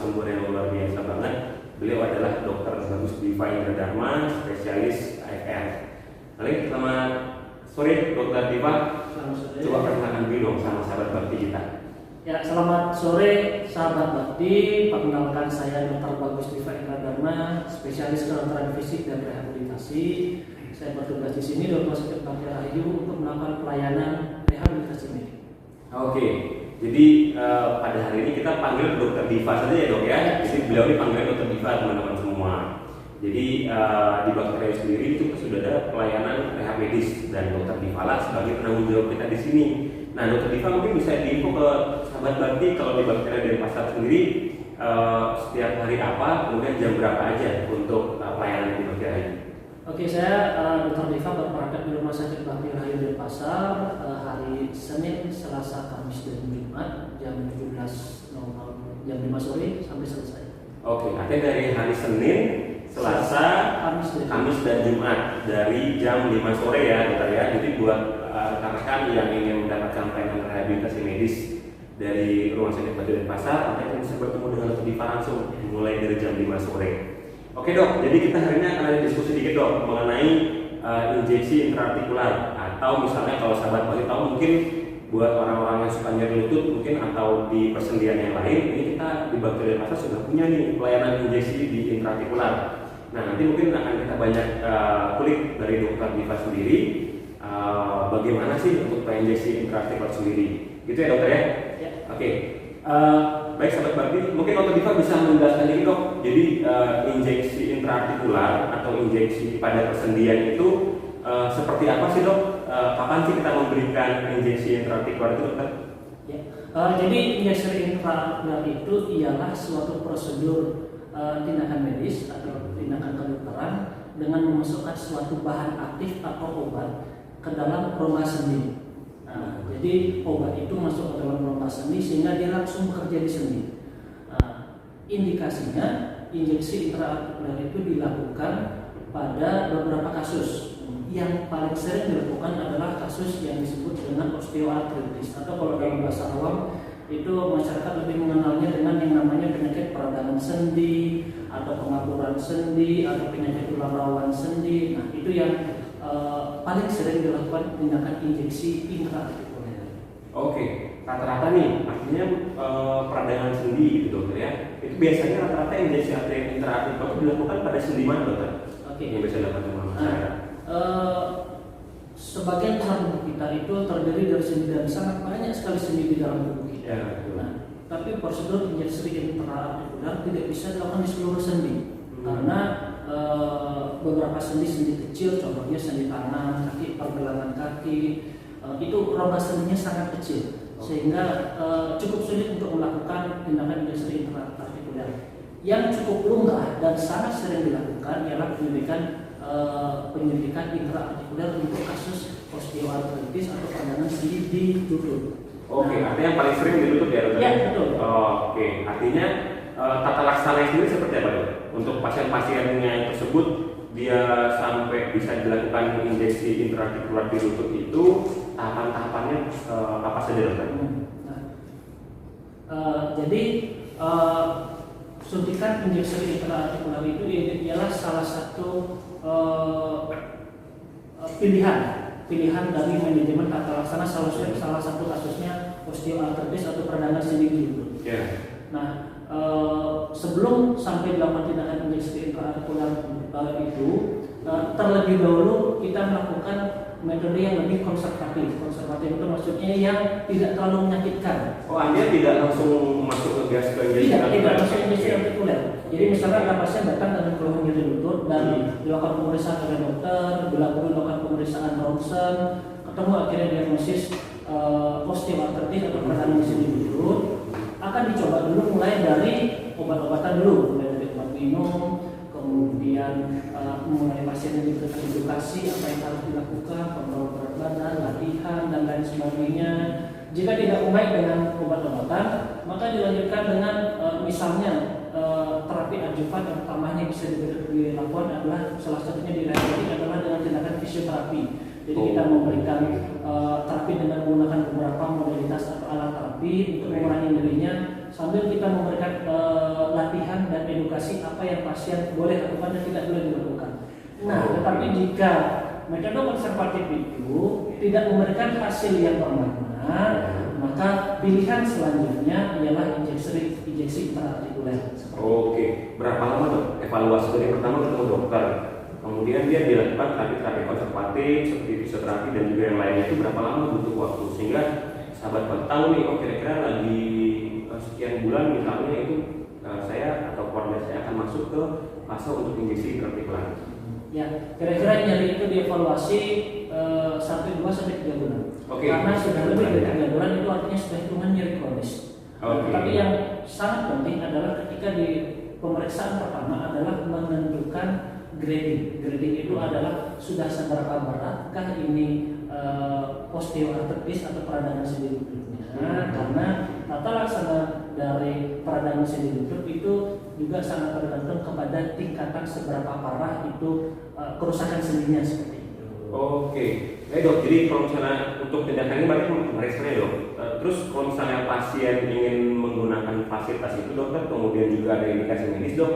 narasumber yang luar biasa banget. Beliau adalah Dr. Bagus Diva Indra Dharma, spesialis AFR. Baik, selamat sore Dr. Diva. Selamat sore. Coba perkenalkan dulu dong sama sahabat bakti kita. Ya, selamat sore sahabat bakti. Perkenalkan saya Dr. Bagus Diva Indra Dharma, spesialis kedokteran fisik dan rehabilitasi. Saya bertugas di sini di Rumah Sakit Bakti Rahayu untuk melakukan pelayanan rehabilitasi medik. Oke, jadi pada hari ini kita panggil Dr. Diva saja ya dok ya. Jadi beliau ini panggilnya Dr. Diva teman-teman semua. Jadi di Bakti Rahayu sendiri itu sudah ada pelayanan rehab medis dan Dr. Diva lah sebagai penanggung jawab kita di sini. Nah, Dr. Diva mungkin bisa diinfo ke sahabat bakti kalau di Bakti Rahayu Denpasar sendiri setiap hari apa, kemudian jam berapa aja untuk pelayanan di Bakti Rahayu. Oke, saya Dr. Diva berpraktek di Rumah Sakit Bakti Rahayu Denpasar hari Senin, Selasa, Kamis, dan Jumat jam 17.00 jam 5 sore sampai selesai. Oke, artinya dari hari Senin, Selasa, Kamis dan Jumat dari jam 5 sore ya dokter ya. Jadi buat rekan-rekan yang ingin mendapatkan pelayanan rehabilitasi medis dari Rumah Sakit Bakti Denpasar, nanti bisa bertemu dengan Dr. Diva langsung mulai dari jam 5 sore. Oke dok, jadi kita hari ini akan ada diskusi dikit dok mengenai injeksi intraartikular atau misalnya kalau sahabat bakti tahu mungkin buat orang-orang yang suka nyeri lutut mungkin atau di persendian yang lain, ini kita di Bakti Denpasar sudah punya nih pelayanan injeksi di intraartikular. Nah nanti mungkin akan kita banyak kulik dari Dr. Diva sendiri bagaimana sih untuk injeksi intraartikular sendiri, gitu ya dokter ya? Ya. Oke. Baik sahabat bakti, mungkin Dr. Diva bisa menjelaskan ini dok. Jadi injeksi intraartikular atau injeksi pada persendian itu seperti apa sih dok? Kapan sih kita memberikan injeksi intraartikular itu dokter? Ya. Jadi injeksi intraartikular itu ialah suatu prosedur tindakan medis atau tindakan kedokteran dengan memasukkan suatu bahan aktif atau obat ke dalam rongga sendi. Nah, jadi obat itu masuk ke dalam rongga sendi sehingga dia langsung bekerja di sendi. Indikasinya injeksi intraartikular itu dilakukan pada beberapa kasus. Yang paling sering dilakukan adalah kasus yang disebut dengan osteoartritis atau kalau dalam bahasa awam itu masyarakat lebih mengenalnya dengan yang namanya penyakit peradangan sendi atau pengapuran sendi atau penyakit tulang rawan sendi. Nah, itu yang paling sering dilakukan tindakan injeksi intraartikuler. Oke, rata-rata nih artinya peradangan sendi gitu dokter ya. Itu biasanya rata-rata injeksi intraartikuler itu dilakukan pada sendi mana dokter? Oke. Yang bisa dilakukan sama masyarakat. Sebagian besar tubuh kita itu terdiri dari sendi dan sangat banyak sekali sendi di dalam tubuh kita. Ya, betul. Nah, tapi prosedur injeksi intraartikular tidak bisa dilakukan di seluruh sendi karena beberapa sendi kecil, contohnya sendi tangan, kaki, pergelangan kaki, itu rongga sendinya sangat kecil sehingga cukup sulit untuk melakukan tindakan injeksi intraartikuler. Yang cukup lumrah dan sangat sering dilakukan ialah penyuntikan intraartikuler untuk kasus osteoartritis atau peradangan sendi di lutut. Oke, artinya yang paling sering di lutut ya dokter? Ya, betul. Oke, artinya tata laksana sendiri seperti apa dok? Untuk pasien-pasiennya tersebut dia sampai bisa dilakukan injeksi intraartikular di lutut itu tahapan-tahapannya apa saja dokter? Jadi suntikan injeksi intraartikular itu ialah salah satu pilihan dari manajemen tata laksana salah satu kasusnya osteoartritis atau peradangan sendi di lutut. Yeah. Nah, sebelum sampai dilakukan tindakan injeksi intraartikular itu terlebih dahulu kita melakukan metode yang lebih konservatif. Konservatif itu maksudnya yang tidak terlalu menyakitkan. Oh, Anda tidak langsung masuk ke gas ke injeksi? Tidak langsung injeksi artikuler. Jadi misalnya ada pasien datang dengan keluhan nyeri lutut dan dilakukan pemeriksaan oleh dokter, dilakukan pemeriksaan ronsen, ketemu akhirnya diagnosis osteoartritis atau peradangan sendi lutut, akan dicoba dulu mulai dari obat-obatan dulu, mulai dari obat minum, kemudian mengenai pasien yang diberikan edukasi apa yang harus dilakukan, kontrol berat badan, latihan dan lain sebagainya. Jika tidak membaik dengan obat-obatan, maka dilanjutkan dengan misalnya terapi adjuvan yang utamanya bisa dilakukan adalah salah satunya di rehabilitasi adalah dengan tindakan fisioterapi. Jadi kita memberikan terapi dengan menggunakan beberapa modalitas atau alat terapi untuk mengurangi nyerinya sambil kita memberikan latihan dan edukasi apa yang pasien boleh lakukan dan tidak boleh dilakukan. Nah, tetapi jika metode konservatif itu tidak memberikan hasil yang bermakna, maka pilihan selanjutnya ialah injeksi intraartikuler. Oke, berapa lama dok evaluasi dari pertama ketemu dokter, kemudian dia dilakukan terapi konservatif seperti fisioterapi dan juga yang lainnya, itu berapa lama butuh waktu sehingga sahabat tahu nih, oh kira-kira lagi sekian bulan misalnya itu saya atau keluarga saya akan masuk ke fase untuk injeksi intraartikuler. Ya, kira-kira nyeri itu dievaluasi 1, 2 sampai 3 bulan. Oke. Karena sudah lebih dari 3 bulan itu artinya sudah hitungan nyeri kronis. Oke. Tapi yang sangat penting adalah ketika di pemeriksaan pertama adalah menentukan grading. Grading itu adalah sudah seberapa beratkah ini osteoartritis atau peradangan sendi lututnya. Karena tata laksana dari peradangan sendi lutut itu juga sangat tergantung kepada tingkatan seberapa parah itu kerusakan sendinya seperti itu. Oke, dok. Jadi kalau misalnya untuk tindakan ini berarti pemeriksaan dok. Terus kalau misalnya pasien ingin menggunakan fasilitas itu dokter, kemudian juga ada indikasi medis dok.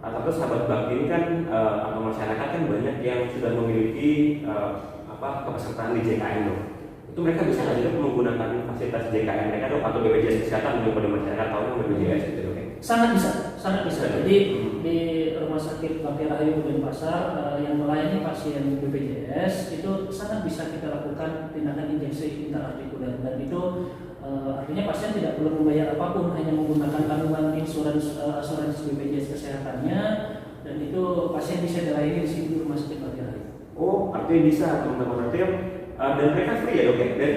Atau sahabat bakti ini kan atau masyarakat kan banyak yang sudah memiliki kepesertaan di JKN dok. Itu mereka bisa aja menggunakan fasilitas JKN mereka dok atau BPJS kesehatan untuk pada masyarakat tahu yang BPJS itu dok. Sangat bisa. Jadi di Rumah Sakit Bakti Rahayu Denpasar yang melayani pasien BPJS itu sangat bisa kita lakukan tindakan injeksi intraartikuler, dan itu artinya pasien tidak perlu membayar apapun, hanya menggunakan tanggungan asuransi BPJS kesehatannya, dan itu pasien bisa dilayani di sini di Rumah Sakit Bakti Rahayu. Oh, artinya bisa teman-teman. Artinya dan mereka free ya dok ya? Dan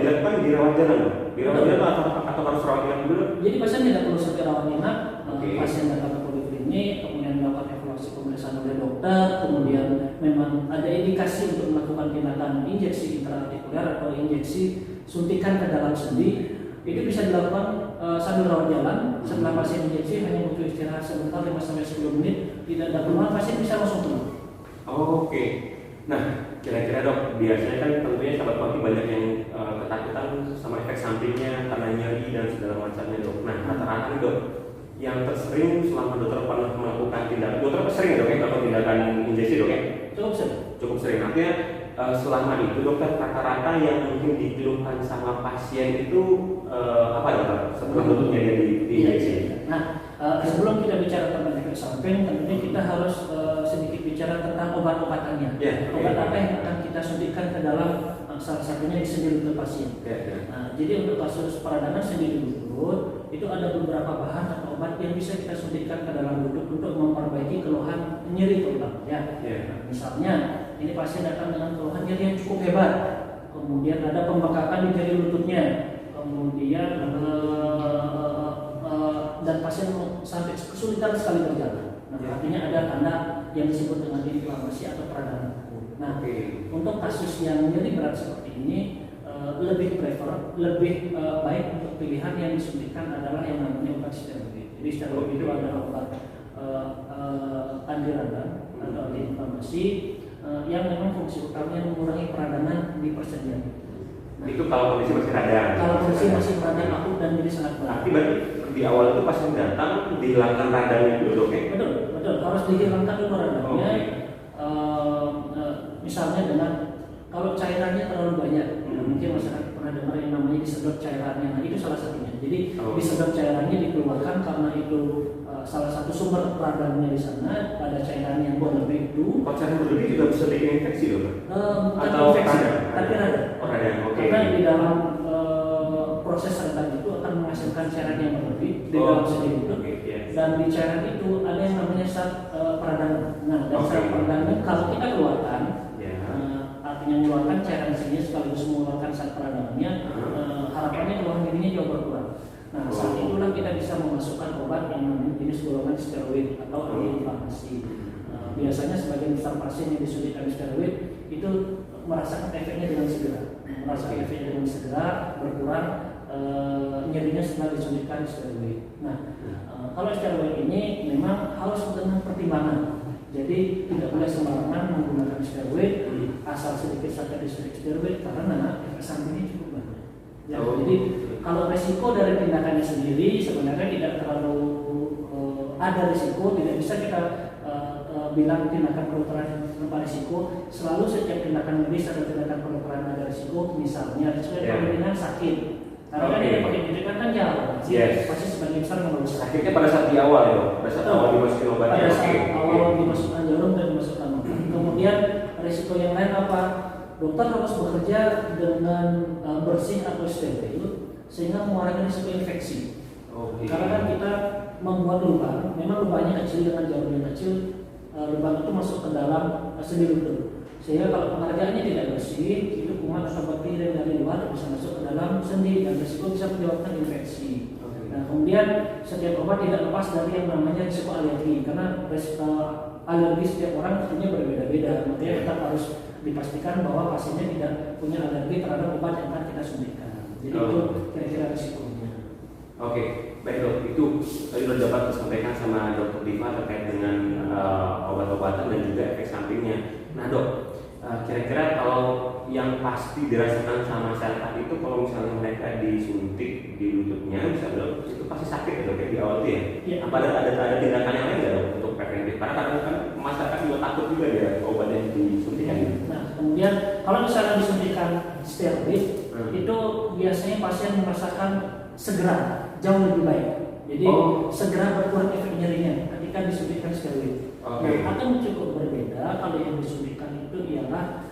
dilakukan di rawat jalan dok? Di rawat jalan atau harus rawat jalan dulu? Jadi pasien tidak perlu sampai rawat inap. Pasien datang ke poliklinik, kemudian melakukan evaluasi pemeriksaan oleh dokter, kemudian memang ada indikasi untuk melakukan tindakan injeksi intraartikuler atau injeksi suntikan ke dalam sendi. Itu bisa dilakukan sambil rawat jalan. Setelah pasien injeksi hanya butuh istirahat sebentar 5-10 menit, tidak ada keluhan, pasien bisa langsung pulang. Oke. Nah, kira-kira dok, biasanya kan tentunya sahabat bakti banyak yang ketakutan sama efek sampingnya karena nyeri dan segala macamnya dok. Nah, rata-rata dok, yang tersering selama dokter pernah melakukan tindakan, dokter sering dok ya melakukan tindakan injeksi dok ya? Cukup sering. Artinya selama itu dokter rata-rata yang mungkin dikeluhkan sama pasien itu apa dokter setelah lututnya dia diinjeksi? Nah, sebelum kita bicara tentang efek samping, tentunya kita harus sedikit bicara tentang obat-obatannya. Obat apa yang akan kita suntikkan ke dalam salah satunya di sendi lutut pasien. Nah, jadi untuk kasus peradangan sendi lutut itu ada beberapa bahan atau obat yang bisa kita suntikkan ke dalam lutut untuk memperbaiki keluhan nyeri terutama. Nah, misalnya ini pasien datang dengan keluhan nyeri yang cukup hebat, kemudian ada pembengkakan di jari lututnya, kemudian dan pasien sampai kesulitan sekali berjalan. Nah, artinya ada tanda yang disebut dengan inflamasi atau peradangan. Nah, untuk kasus yang nyeri berat seperti ini lebih baik untuk pilihan yang disuntikan adalah yang namanya obat steroid. Jadi steroid itu adalah obat anti radang atau anti inflamasi yang memang fungsi utamanya mengurangi peradangan di persendian. Nah, itu kalau kondisi masih radang. Kalau kondisi masih radang akut dan jadi sangat berat. Berarti di awal itu pasien datang dihilangkan radangnya dulu dok ya? Betul, harus dihilangkan dulu radangnya. Misalnya dengan kalau cairannya terlalu banyak, mungkin masyarakat pernah dengar yang namanya disedot cairannya. Nah, itu salah satunya. Jadi disedot cairannya dikeluarkan karena itu salah satu sumber radangnya di sana. Ada cairan yang berlebih itu. Cairan berlebih juga bisa bikin infeksi dong? Bukan infeksi, tapi radang. Karena di dalam proses radang itu akan menghasilkan cairan yang berlebih di dalam sendi lutut. Dan di cairan itu ada yang namanya zat peradangan. Nah, dan zat peradangan kalau kita keluarkan, artinya mengeluarkan cairan sini sekaligus mengeluarkan zat peradangannya, harapannya keluhan nyerinya jauh berkurang. Nah, saat itulah kita bisa memasukkan obat yang namanya jenis golongan steroid atau antiinflamasi. Biasanya sebagian besar pasien yang disuntik steroid itu merasakan efeknya dengan segera, berkurang nyerinya setelah disuntikkan steroid. Nah, kalau steroid ini memang harus dengan pertimbangan. Jadi tidak boleh sembarangan menggunakan steroid asal sedikit saja disuntik steroid karena efek sampingnya cukup banyak. Ya, Oh. jadi kalau resiko dari tindakannya sendiri sebenarnya tidak terlalu ada resiko, tidak bisa kita bilang tindakan kedokteran tanpa resiko. Selalu setiap tindakan medis atau tindakan kedokteran ada resiko. Misalnya resiko yang paling ringan sakit. Karena kan dia pakai tindakan kan jauh, pasti sebagian besar mengeluh sakit. Sakitnya pada saat di awal ya, pada saat awal dimasukin obatnya. Pada saat awal dimasukkan jarum dan dimasukkan obat. Kemudian resiko yang lain apa? Dokter harus bekerja dengan bersih atau steril sehingga mengurangi risiko infeksi. Karena kan kita membuat lubang, memang lubangnya kecil dengan jarum yang kecil, lubang itu masuk ke dalam sendi lutut. Sehingga kalau pengerjaannya tidak bersih, itu kuman atau bakteri dari luar bisa masuk ke dalam sendi dan risiko bisa menyebabkan infeksi. Nah, kemudian setiap obat tidak lepas dari yang namanya risiko alergi, karena alergi setiap orang tentunya berbeda-beda. Makanya tetap harus dipastikan bahwa pasiennya tidak punya alergi terhadap obat yang akan kita suntikan. Jadi itu kira-kira risikonya. Oke, baik dok. Itu tadi sudah dapat disampaikan sama dokter Diva terkait dengan obat-obatan dan juga efek sampingnya. Nah dok, kira-kira kalau yang pasti dirasakan sama masyarakat itu kalau misalnya mereka disuntik di lututnya, bisa dok, itu pasti sakit ya dok ya di awal itu ya? Ya. Apa ada tindakan yang lain nggak dok untuk preventif? Karena kadang kan masyarakat juga takut juga ya obat yang disuntikan. Nah, kemudian kalau misalnya disuntikan steroid, itu biasanya pasien merasakan segera jauh lebih baik. Jadi segera berkurang efek nyerinya ketika disuntikan steroid. Nah, akan cukup berbeda kalau yang disuntikan itu ialah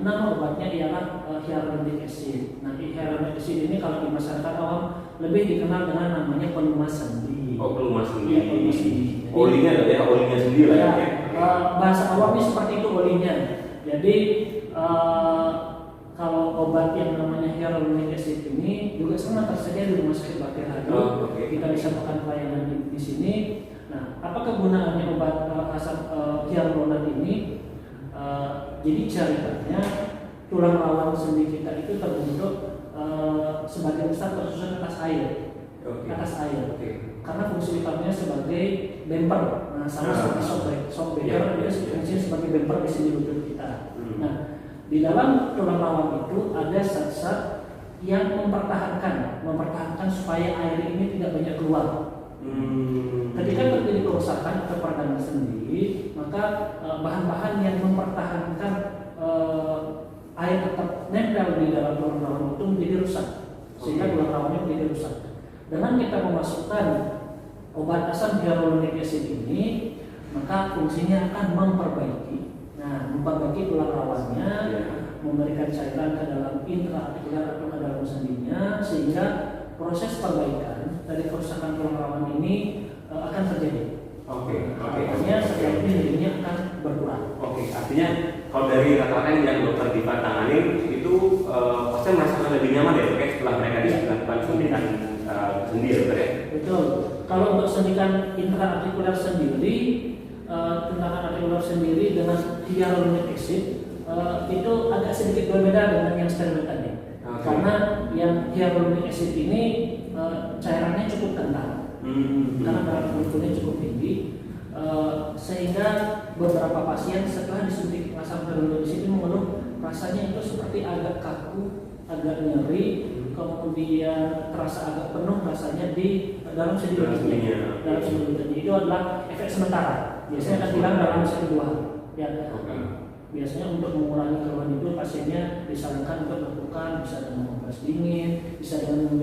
nama obatnya ialah hyaluronic acid. Nah, hyaluronic acid ini kalau di masyarakat awam lebih dikenal dengan namanya pelumas sendi. Pelumas sendi. Ya, pelumas sendi. Olinya ada ya, olinya sendiri lah ya. Bahasa awamnya seperti itu olinya. Jadi kalau obat yang namanya hyaluronic acid ini juga sama tersedia di rumah sakit Bakti Hadi. Kita bisa makan pelayanan di sini. Nah, apa kegunaannya obat asam hyaluronat ini? Jadi ceritanya tulang rawan sendi kita itu terbentuk sebagian besar tersusun atas air. Karena fungsi utamanya sebagai bumper. Nah, sama seperti shock breaker itu fungsinya sebagai bumper di sendi lutut kita. Nah, di dalam tulang rawan itu ada zat-zat yang mempertahankan supaya air ini tidak banyak keluar. Ketika terjadi kerusakan atau peradangan sendi, maka bahan-bahan yang mempertahankan air tetap nempel di dalam tulang rawan itu menjadi rusak, sehingga tulang rawannya menjadi rusak. Dengan kita memasukkan obat asam hyaluronic acid ini, maka fungsinya akan memperbaiki tulang rawannya, memberikan cairan ke dalam intraartikular atau ke dalam sendinya, sehingga proses perbaikan dari kerusakan tulang rawan ini akan terjadi. Artinya setelah ini nyerinya akan berkurang. Artinya kalau dari rata-rata yang dokter Diva tanganin itu pasti merasakan lebih nyaman ya dok, setelah mereka dilakukan suntikan sendi ya dokter ya? Betul. Kalau untuk suntikan intraartikular sendiri, tindakan artikular sendiri dengan hyaluronic acid itu agak sedikit berbeda dengan yang steroid tadi. Karena yang hyaluronic acid ini cairannya cukup kental, karena berat molekulnya cukup tinggi, sehingga beberapa pasien setelah disuntik asam hyaluronic acid mengeluh rasanya itu seperti agak kaku, agak nyeri, kemudian terasa agak penuh rasanya di dalam sendi lututnya. Dalam sendi lututnya itu adalah efek sementara. Biasanya akan hilang dalam 1-2 hari. Ya. Biasanya untuk mengurangi keluhan itu pasiennya disarankan untuk melakukan bisa dengan kompres dingin, bisa dengan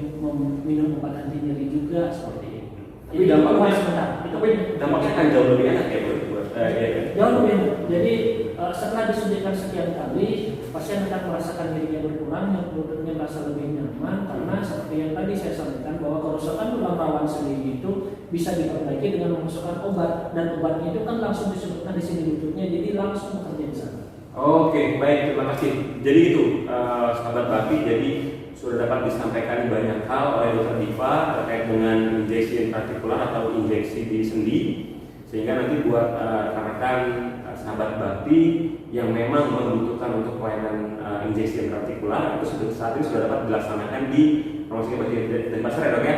minum obat anti nyeri juga seperti itu. Tapi dampaknya akan jauh lebih enak ya buat jauh lebih enak. Jadi setelah disuntikan sekian kali, pasien akan merasakan nyerinya berkurang, lututnya merasa lebih nyaman, karena seperti yang tadi saya sampaikan bahwa kerusakan tulang rawan sendi itu bisa diperbaiki dengan memasukkan obat, dan obatnya itu kan langsung disebutkan di sendi lututnya, jadi langsung bekerja di sana. Baik, terima kasih. Jadi itu sahabat Bakti, jadi sudah dapat disampaikan banyak hal oleh dokter Diva terkait dengan injeksi intraartikular atau injeksi di sendi, sehingga nanti buat rekan-rekan sahabat Bakti yang memang membutuhkan untuk pelayanan injeksi intraartikular itu saat ini sudah dapat dilaksanakan di Rumah Sakit Bakti Denpasar ya dok ya?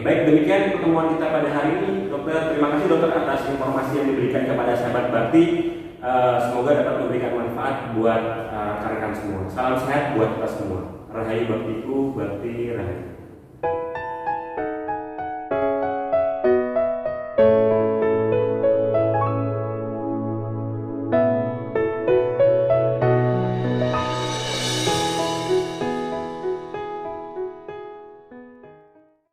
Baik, demikian pertemuan kita pada hari ini dokter. Terima kasih dokter atas informasi yang diberikan kepada sahabat Bakti. Semoga dapat memberikan manfaat buat rekan-rekan semua. Salam sehat buat kita semua. Rahayu baktiku bakti rahayu.